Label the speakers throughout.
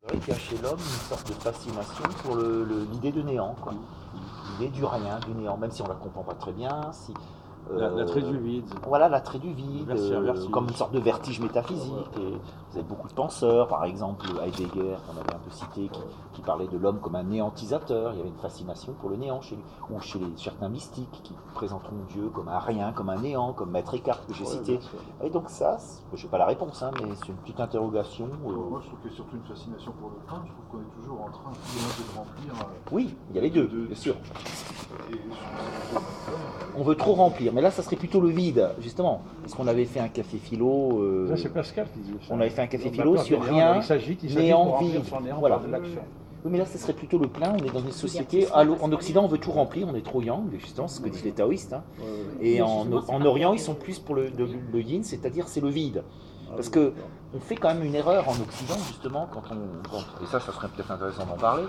Speaker 1: C'est vrai qu'il y a chez l'homme une sorte de fascination pour l'idée de néant, quoi. L'idée du rien, du néant, même si on la comprend pas très bien. Si,
Speaker 2: L'attrait du vide.
Speaker 1: voilà, l'attrait du vide,
Speaker 2: Un vertige.
Speaker 1: comme une sorte de vertige métaphysique. Et vous avez beaucoup de penseurs, par exemple Heidegger, qu'on avait un peu cité, qui parlait de l'homme comme un néantisateur. Il y avait une fascination pour le néant chez lui. Ou chez certains mystiques qui présenteront Dieu comme un rien, comme un néant, comme Maître Eckhart que j'ai cité. Et donc ça, je n'ai pas la réponse, hein, mais c'est une petite interrogation.
Speaker 3: Moi, je trouve qu'il y a surtout une fascination pour le train. Je trouve qu'on est toujours en train de remplir.
Speaker 1: Oui, il y a les deux, bien sûr.
Speaker 3: Et
Speaker 1: On veut trop remplir, mais là, ça serait plutôt le vide, justement. Parce qu'on avait fait un café philo.
Speaker 2: Ça, c'est Pascal qui dit ça.
Speaker 1: On avait fait un café
Speaker 2: Donc,
Speaker 1: philo
Speaker 2: d'accord,
Speaker 1: sur
Speaker 2: néant,
Speaker 1: rien,
Speaker 2: il s'agit
Speaker 1: néant,
Speaker 2: pour remplir
Speaker 1: vide.
Speaker 2: son néant
Speaker 1: Voilà.
Speaker 2: par de l'action.
Speaker 1: Oui, mais là, ce serait plutôt le plein. On est dans une société. En Occident, on veut tout remplir. On est trop yang, justement, c'est ce que disent les taoïstes. Hein. Et en Orient, ils sont plus pour le yin, c'est-à-dire c'est le vide. Parce que on fait quand même une erreur en Occident, justement, et ça serait peut-être intéressant d'en parler,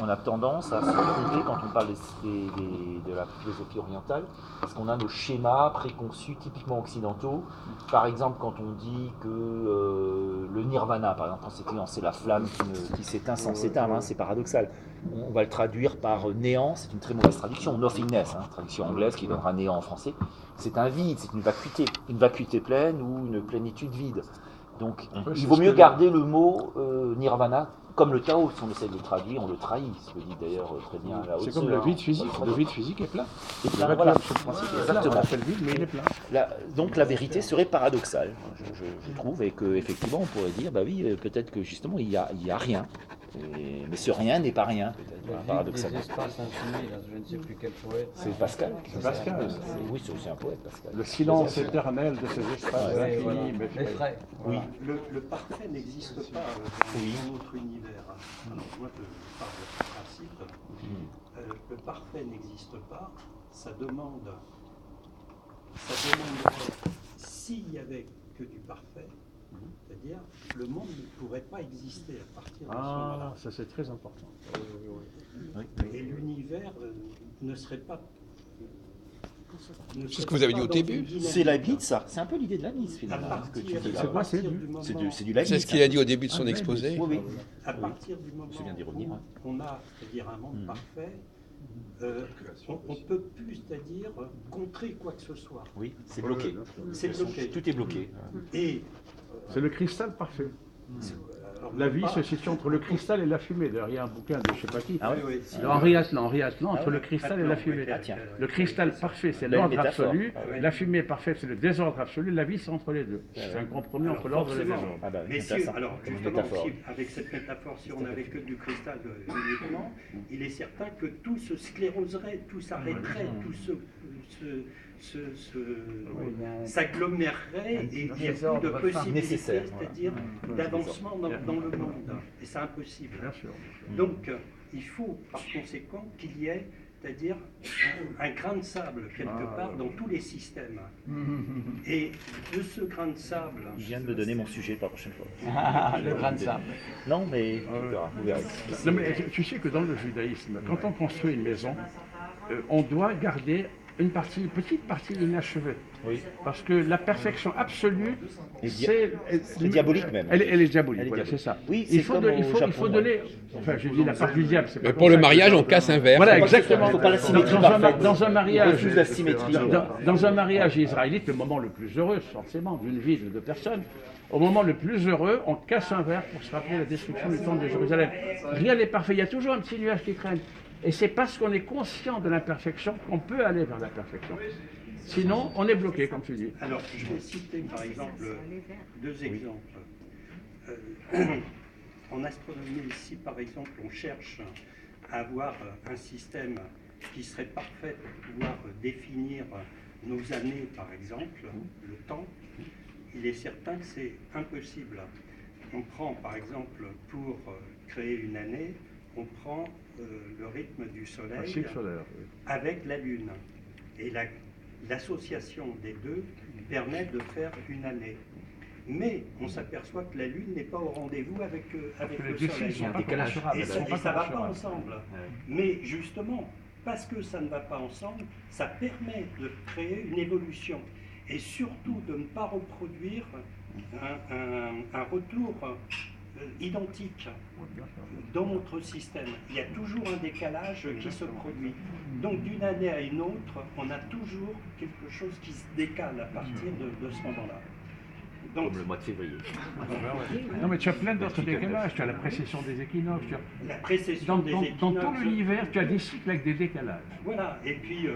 Speaker 1: on a tendance à se tromper quand on parle de la philosophie orientale, parce qu'on a nos schémas préconçus typiquement occidentaux. Par exemple, quand on dit que le nirvana, par exemple, c'est la flamme qui s'éteint sans s'éteindre, hein, c'est paradoxal. On va le traduire par néant, c'est une très mauvaise traduction, nothingness, hein, traduction anglaise qui donnera néant en français. C'est un vide, c'est une vacuité pleine ou une plénitude vide. Donc il vaut mieux garder le mot nirvana, comme le Tao, si on essaie de le traduire, on le trahit, ce que dit d'ailleurs très bien Lao Tzu.
Speaker 2: C'est comme le vide physique, le vide physique est plein.
Speaker 1: Et plein, voilà.
Speaker 2: Exactement. On appelle vide, mais il est plein.
Speaker 1: Donc la vérité serait paradoxale, je trouve, et qu'effectivement on pourrait dire, bah oui, peut-être que justement il y a rien. Mais ce rien n'est pas rien, peut-être, paradoxalement.
Speaker 4: Des espaces infinis, là, je ne sais plus quel poète.
Speaker 1: C'est Pascal.
Speaker 2: C'est Pascal.
Speaker 1: Oui, c'est aussi un poète, Pascal.
Speaker 2: Le silence éternel de ces espaces infinis.
Speaker 4: Voilà.
Speaker 2: Mais
Speaker 4: Les frais.
Speaker 1: Oui.
Speaker 5: Le parfait n'existe pas dans notre univers. Alors, moi, je parle de principe. Le parfait n'existe pas. Ça demande s'il n'y avait que du parfait, c'est-à-dire le monde ne pourrait pas exister à partir de ce moment-là.
Speaker 2: Ça c'est très important.
Speaker 5: Et l'univers ne serait pas.
Speaker 6: C'est ce que vous avez dit au début.
Speaker 1: C'est Leibniz, ça. C'est un peu l'idée de Leibniz, finalement. Ce que tu dis là.
Speaker 2: C'est quoi, c'est
Speaker 1: du Leibniz.
Speaker 6: C'est ce qu'il a dit au début de son exposé.
Speaker 1: Oui, oui.
Speaker 5: À partir du moment
Speaker 1: Je viens d'y revenir.
Speaker 5: où on a, c'est-à-dire un monde parfait, on ne peut plus, c'est-à-dire contrer quoi que ce soit.
Speaker 1: Oui, c'est bloqué.
Speaker 5: C'est bloqué.
Speaker 1: Tout est bloqué.
Speaker 5: Et
Speaker 2: C'est le cristal parfait. La vie se situe entre le cristal et la fumée. D'ailleurs, il y a un bouquin de je ne sais pas qui.
Speaker 1: Ah oui,
Speaker 2: Henri Atlan, entre le cristal et la fumée.
Speaker 1: Ah, tiens.
Speaker 2: Le cristal parfait, c'est
Speaker 1: Belle
Speaker 2: l'ordre
Speaker 1: métaphore.
Speaker 2: absolu. La fumée parfaite, c'est le désordre absolu. La vie, c'est entre les deux. C'est un compromis entre l'ordre et le désordre.
Speaker 1: Ah bah,
Speaker 5: mais si,
Speaker 1: intéressant.
Speaker 5: alors
Speaker 1: Comme
Speaker 5: justement,
Speaker 1: métaphore.
Speaker 5: avec cette métaphore, si on n'avait que du cristal uniquement, il est certain que tout se scléroserait, tout s'arrêterait, tout s'agglomérerait et il n'y a plus de possibilité,
Speaker 1: nécessaire,
Speaker 5: c'est-à-dire d'avancement dans le monde. Et c'est impossible. Donc, il faut par conséquent qu'il y ait, c'est-à-dire un grain de sable quelque part dans tous les systèmes. Et de ce grain de sable...
Speaker 1: Je viens de me donner mon sujet pour la prochaine fois.
Speaker 4: Le grain de sable.
Speaker 1: Non, mais vous verrez.
Speaker 2: Non, mais tu sais que dans le judaïsme, quand on construit une maison, on doit garder une petite partie inachevée.
Speaker 1: Oui.
Speaker 2: Parce que la perfection absolue,
Speaker 1: C'est diabolique même.
Speaker 2: Elle est diabolique,
Speaker 1: Elle est
Speaker 2: voilà,
Speaker 1: diabolique.
Speaker 2: c'est ça.
Speaker 1: Oui,
Speaker 2: il
Speaker 1: c'est
Speaker 2: faut,
Speaker 1: comme
Speaker 2: de-
Speaker 1: au
Speaker 2: il faut, il
Speaker 1: Japon,
Speaker 2: faut
Speaker 1: ouais.
Speaker 2: donner. Enfin, je dis la part du diable. c'est pas
Speaker 6: Mais
Speaker 2: comme
Speaker 6: pour le
Speaker 2: ça que-
Speaker 6: mariage, on casse un verre.
Speaker 2: Voilà, exactement.
Speaker 1: Il faut pas la symétrie
Speaker 2: Dans un
Speaker 1: parfaite.
Speaker 2: mariage,
Speaker 1: On refuse la symétrie.
Speaker 2: dans un mariage israélite, le moment le plus heureux, forcément, d'une vie de deux personnes, au moment le plus heureux, on casse un verre pour se rappeler la destruction du temple de Jérusalem. Rien n'est parfait, il y a toujours un petit nuage qui traîne. Et c'est parce qu'on est conscient de l'imperfection qu'on peut aller vers la perfection. Sinon, on est bloqué, comme tu dis.
Speaker 5: Alors, je vais citer par exemple deux exemples. En astronomie, ici par exemple, on cherche à avoir un système qui serait parfait pour pouvoir définir nos années, par exemple, le temps. Il est certain que c'est impossible. On prend par exemple, pour créer une année, on prend le rythme du
Speaker 2: Un
Speaker 5: Soleil
Speaker 2: cycle solaire. Oui.
Speaker 5: avec la Lune. Et l'association des deux permet de faire une année. Mais on s'aperçoit que la Lune n'est pas au rendez-vous avec
Speaker 2: Les
Speaker 5: le
Speaker 2: deux
Speaker 5: Soleil.
Speaker 2: cycles sont pas
Speaker 1: décalage.
Speaker 2: commensurables.
Speaker 5: Et
Speaker 2: Elles
Speaker 5: ça
Speaker 2: sont
Speaker 5: ne
Speaker 2: pas
Speaker 5: va pas
Speaker 2: commensurables.
Speaker 5: ensemble. Mais justement, parce que ça ne va pas ensemble, ça permet de créer une évolution. Et surtout de ne pas reproduire un retour identiques dans notre système. Il y a toujours un décalage qui se produit. Donc d'une année à une autre, on a toujours quelque chose qui se décale à partir de ce moment-là. Donc,
Speaker 1: Comme le mois de février.
Speaker 2: Non, mais tu as plein d'autres décalages. Tu as la précession des équinoxes.
Speaker 5: la précession des
Speaker 2: Dans
Speaker 5: équinoxes.
Speaker 2: tout l'univers, tu as des cycles avec des décalages.
Speaker 5: Voilà, et puis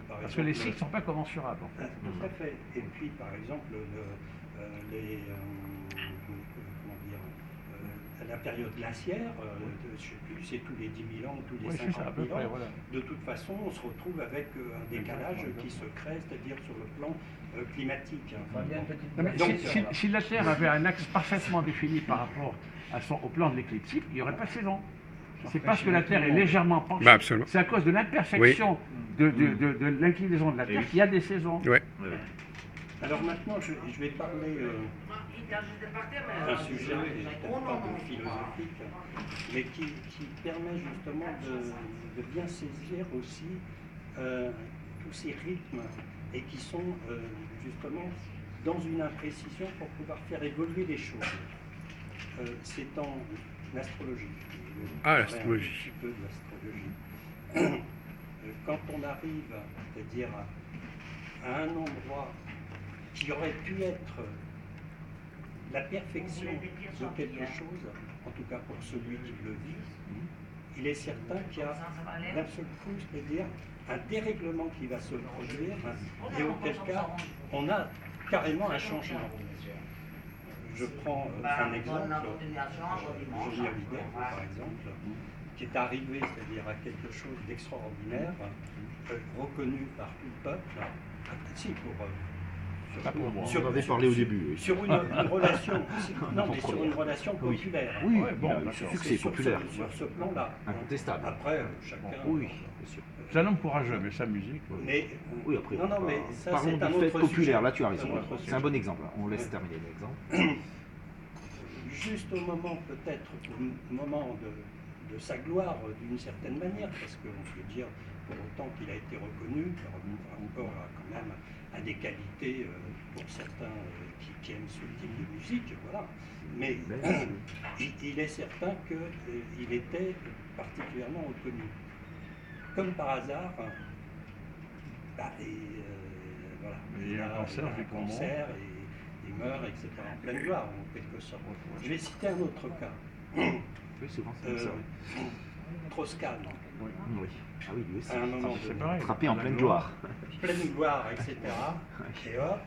Speaker 5: par
Speaker 2: Parce que
Speaker 5: exemple,
Speaker 2: les cycles ne sont pas commensurables. En fait.
Speaker 5: tout à fait. Et puis, par exemple, la période glaciaire, je ne sais plus, c'est tous les 10 000 ans, tous les
Speaker 2: Oui, c'est
Speaker 5: 50
Speaker 2: ça, à peu
Speaker 5: 000 ans.
Speaker 2: près, voilà.
Speaker 5: De toute façon, on se retrouve avec un décalage qui se crée, c'est-à-dire sur le plan climatique.
Speaker 2: Non, mais
Speaker 5: Donc,
Speaker 2: si la Terre avait un axe parfaitement défini par rapport au plan de l'écliptique, il n'y aurait pas de saison. C'est parce que la Terre est légèrement penchée.
Speaker 6: Bah, absolument.
Speaker 2: C'est à cause de l'imperfection de l'inclinaison de la Terre qu'il y a des saisons.
Speaker 6: Ouais.
Speaker 5: alors maintenant, je vais parler d'un sujet qui n'est peut-être pas philosophique, mais qui permet justement de bien saisir aussi tous ces rythmes et qui sont justement dans une imprécision pour pouvoir faire évoluer les choses. C'est en astrologie.
Speaker 6: Ah,
Speaker 5: Un
Speaker 6: l'astrologie.
Speaker 5: petit peu de l'astrologie. Quand on arrive, c'est-à-dire à un endroit qui aurait pu être la perfection de quelque chose, en tout cas pour celui qui le vit, il est certain qu'il y a d'un seul coup, c'est-à-dire un dérèglement qui va se produire, et auquel cas on a carrément un changement. Je prends un exemple, Johnny Hallyday, par exemple, qui est arrivé, c'est-à-dire à quelque chose d'extraordinaire, reconnu par tout le peuple, si,
Speaker 1: On en avait parlé au début. Oui.
Speaker 5: sur une relation, non, mais sur une relation populaire.
Speaker 1: Oui,
Speaker 2: Ouais, bon,
Speaker 1: il a eu ce
Speaker 2: d'accord.
Speaker 1: succès
Speaker 5: Sur
Speaker 1: populaire.
Speaker 5: sur ce plan-là.
Speaker 1: Incontestable.
Speaker 5: Après, chacun.
Speaker 1: Oui, bien sûr.
Speaker 2: C'est un homme courageux, mais sa musique.
Speaker 5: Mais,
Speaker 1: Oui, après,
Speaker 5: non, mais ça,
Speaker 1: parlons
Speaker 5: c'est un
Speaker 1: du fait
Speaker 5: autre
Speaker 1: populaire,
Speaker 5: sujet.
Speaker 1: là tu as raison.
Speaker 5: C'est un autre
Speaker 1: C'est un bon exemple, on laisse terminer l'exemple.
Speaker 5: Juste au moment, peut-être, au moment de sa gloire, d'une certaine manière, parce qu'on peut dire, pour autant qu'il a été reconnu, par rapport à, quand même à des qualités, pour certains qui aiment ce type de musique, voilà. Mais il est certain qu'il était particulièrement reconnu. Comme par hasard, voilà,
Speaker 2: Il y a un cancer,
Speaker 5: il a un cancer et il meurt, etc. En pleine gloire, en quelque sorte. Je vais citer un autre cas.
Speaker 1: Oui, souvent c'est comme ça.
Speaker 5: Strauss-Kahn,
Speaker 1: Oui. Ah oui, lui aussi.
Speaker 5: à un moment
Speaker 2: C'est
Speaker 5: donné,
Speaker 2: pareil.
Speaker 1: Frappé en pleine gloire.
Speaker 5: pleine gloire, etc. Et hop,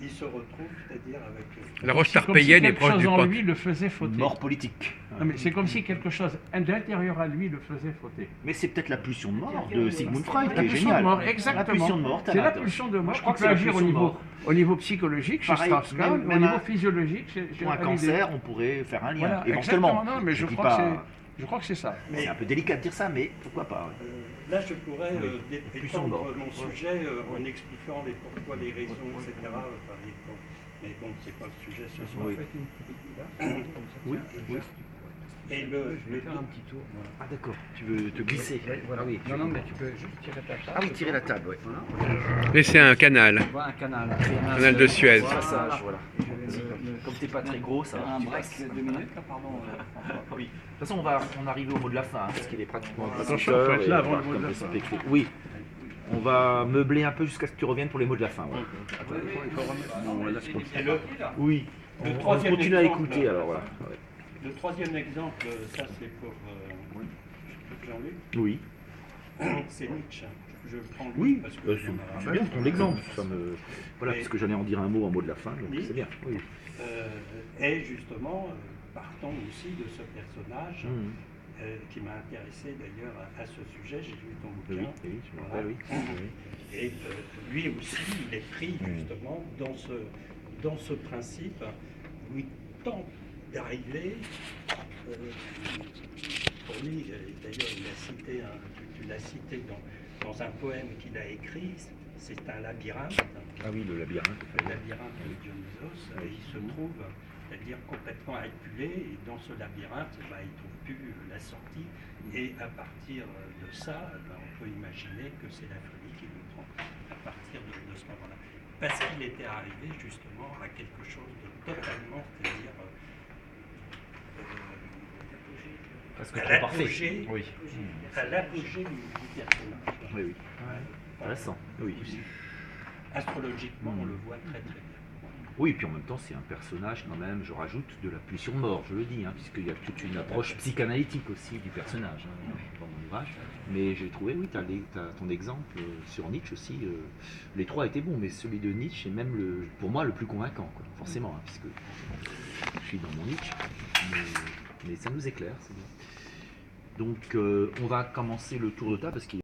Speaker 5: il se retrouve, c'est-à-dire avec...
Speaker 6: La roche
Speaker 2: C'est comme si
Speaker 6: tarpéienne est
Speaker 2: quelque
Speaker 6: proche
Speaker 2: chose
Speaker 6: du
Speaker 2: en
Speaker 6: pot.
Speaker 2: lui le faisait fauter.
Speaker 1: Mort politique.
Speaker 2: Non, mais c'est comme si quelque chose d'intérieur à lui le faisait fauter.
Speaker 1: Mais c'est peut-être la pulsion de mort de Sigmund Freud qui
Speaker 2: La
Speaker 1: est
Speaker 2: pulsion
Speaker 1: géniale.
Speaker 2: de mort,
Speaker 1: La
Speaker 2: exactement.
Speaker 1: pulsion de mort,
Speaker 2: C'est la
Speaker 1: Thanatos.
Speaker 2: pulsion de mort
Speaker 1: Je crois
Speaker 2: qui
Speaker 1: que
Speaker 2: peut
Speaker 1: c'est la
Speaker 2: agir
Speaker 1: pulsion de mort.
Speaker 2: au niveau psychologique chez
Speaker 1: Pareil,
Speaker 2: Strauss-Kahn, au
Speaker 1: même
Speaker 2: niveau
Speaker 1: un-
Speaker 2: physiologique chez
Speaker 1: Pour un
Speaker 2: Hallyday.
Speaker 1: cancer, on pourrait faire un lien,
Speaker 2: Voilà,
Speaker 1: éventuellement.
Speaker 2: exactement. Non, mais je
Speaker 1: dis
Speaker 2: crois
Speaker 1: pas-
Speaker 2: que c'est ça.
Speaker 1: C'est un peu délicat de dire ça, mais pourquoi pas. ouais.
Speaker 5: Là, je pourrais
Speaker 1: Pulsion de mort.
Speaker 5: étendre mon sujet en expliquant les pourquoi, les raisons, etc. Mais bon, c'est pas le sujet ce soir.
Speaker 1: Oui. Oui, oui.
Speaker 5: Et je vais
Speaker 4: faire un petit tour. Voilà.
Speaker 1: Ah d'accord, tu veux te glisser.
Speaker 4: Voilà.
Speaker 1: Ah oui,
Speaker 4: Non, non, mais tu peux juste tirer ta table.
Speaker 1: Ah oui, tirer la table, oui.
Speaker 4: Voilà.
Speaker 6: Et c'est un canal.
Speaker 4: Tu vois un canal.
Speaker 6: Canal de Suez.
Speaker 1: Passage, voilà.
Speaker 4: Je vais
Speaker 1: Comme t'es pas très gros, ça
Speaker 4: un
Speaker 1: tu
Speaker 4: break
Speaker 1: passes.
Speaker 4: de 2 minutes, là, pardon.
Speaker 1: Oui. De toute façon, on arrive au mot de la fin, hein, parce qu'il est pratiquement
Speaker 2: Attention, faut être là avant le mot de la fin.
Speaker 1: Oui. On va meubler un peu jusqu'à ce que tu reviennes pour les mots de la fin. ouais.
Speaker 2: Il faut remettre. Non, on laisse comme ça.
Speaker 5: Et
Speaker 1: Oui.
Speaker 5: Le
Speaker 1: On
Speaker 5: troisième
Speaker 1: continue à
Speaker 5: exemple.
Speaker 1: écouter, alors voilà. Ouais.
Speaker 5: Le troisième exemple, ça c'est pour Jean-Luc,
Speaker 1: Oui.
Speaker 5: c'est Nietzsche. Je prends lui
Speaker 1: Oui,
Speaker 5: parce que
Speaker 1: c'est bien ton exemple. Ça me... Voilà, parce que j'allais en dire un mot en mot de la fin, donc
Speaker 5: Oui.
Speaker 1: c'est bien. Oui.
Speaker 5: Et justement, partant aussi de ce personnage
Speaker 1: Mhm.
Speaker 5: qui m'a intéressé d'ailleurs à ce sujet, j'ai lu ton
Speaker 1: Oui,
Speaker 5: bouquin.
Speaker 1: oui, je me
Speaker 5: Voilà.
Speaker 1: rappelle, oui.
Speaker 5: Et lui aussi, il est pris justement dans ce principe où il tente d'arriver, pour lui, d'ailleurs il a cité, tu l'as cité dans un poème qu'il a écrit, c'est un labyrinthe,
Speaker 1: Ah oui, le labyrinthe.
Speaker 5: le labyrinthe de Dionysos, et il se trouve, c'est-à-dire complètement acculé, et dans ce labyrinthe, il ne trouve plus la sortie, et à partir de ça, on peut imaginer que c'est la folie qui le prend à partir de ce moment-là. parce qu'il était arrivé justement à quelque chose de totalement, c'est-à-dire
Speaker 1: Parce que
Speaker 5: à
Speaker 1: trop parfait.
Speaker 5: l'apogée
Speaker 2: Oui.
Speaker 5: à l'apogée du personnage.
Speaker 1: Oui, oui. Intéressant. Oui.
Speaker 5: Astrologiquement, on le voit très très bien.
Speaker 1: Oui, puis en même temps, c'est un personnage quand même, je rajoute, de la pulsion de mort, je le dis, hein, puisqu'il y a toute une approche psychanalytique aussi du personnage dans mon ouvrage. Mais j'ai trouvé, oui, tu as ton exemple sur Nietzsche aussi. Les trois étaient bons, mais celui de Nietzsche est même, pour moi, le plus convaincant, quoi, forcément, hein, puisque je suis dans mon Nietzsche. Mais ça nous éclaire, c'est bien. Donc, on va commencer le tour de table, parce qu'il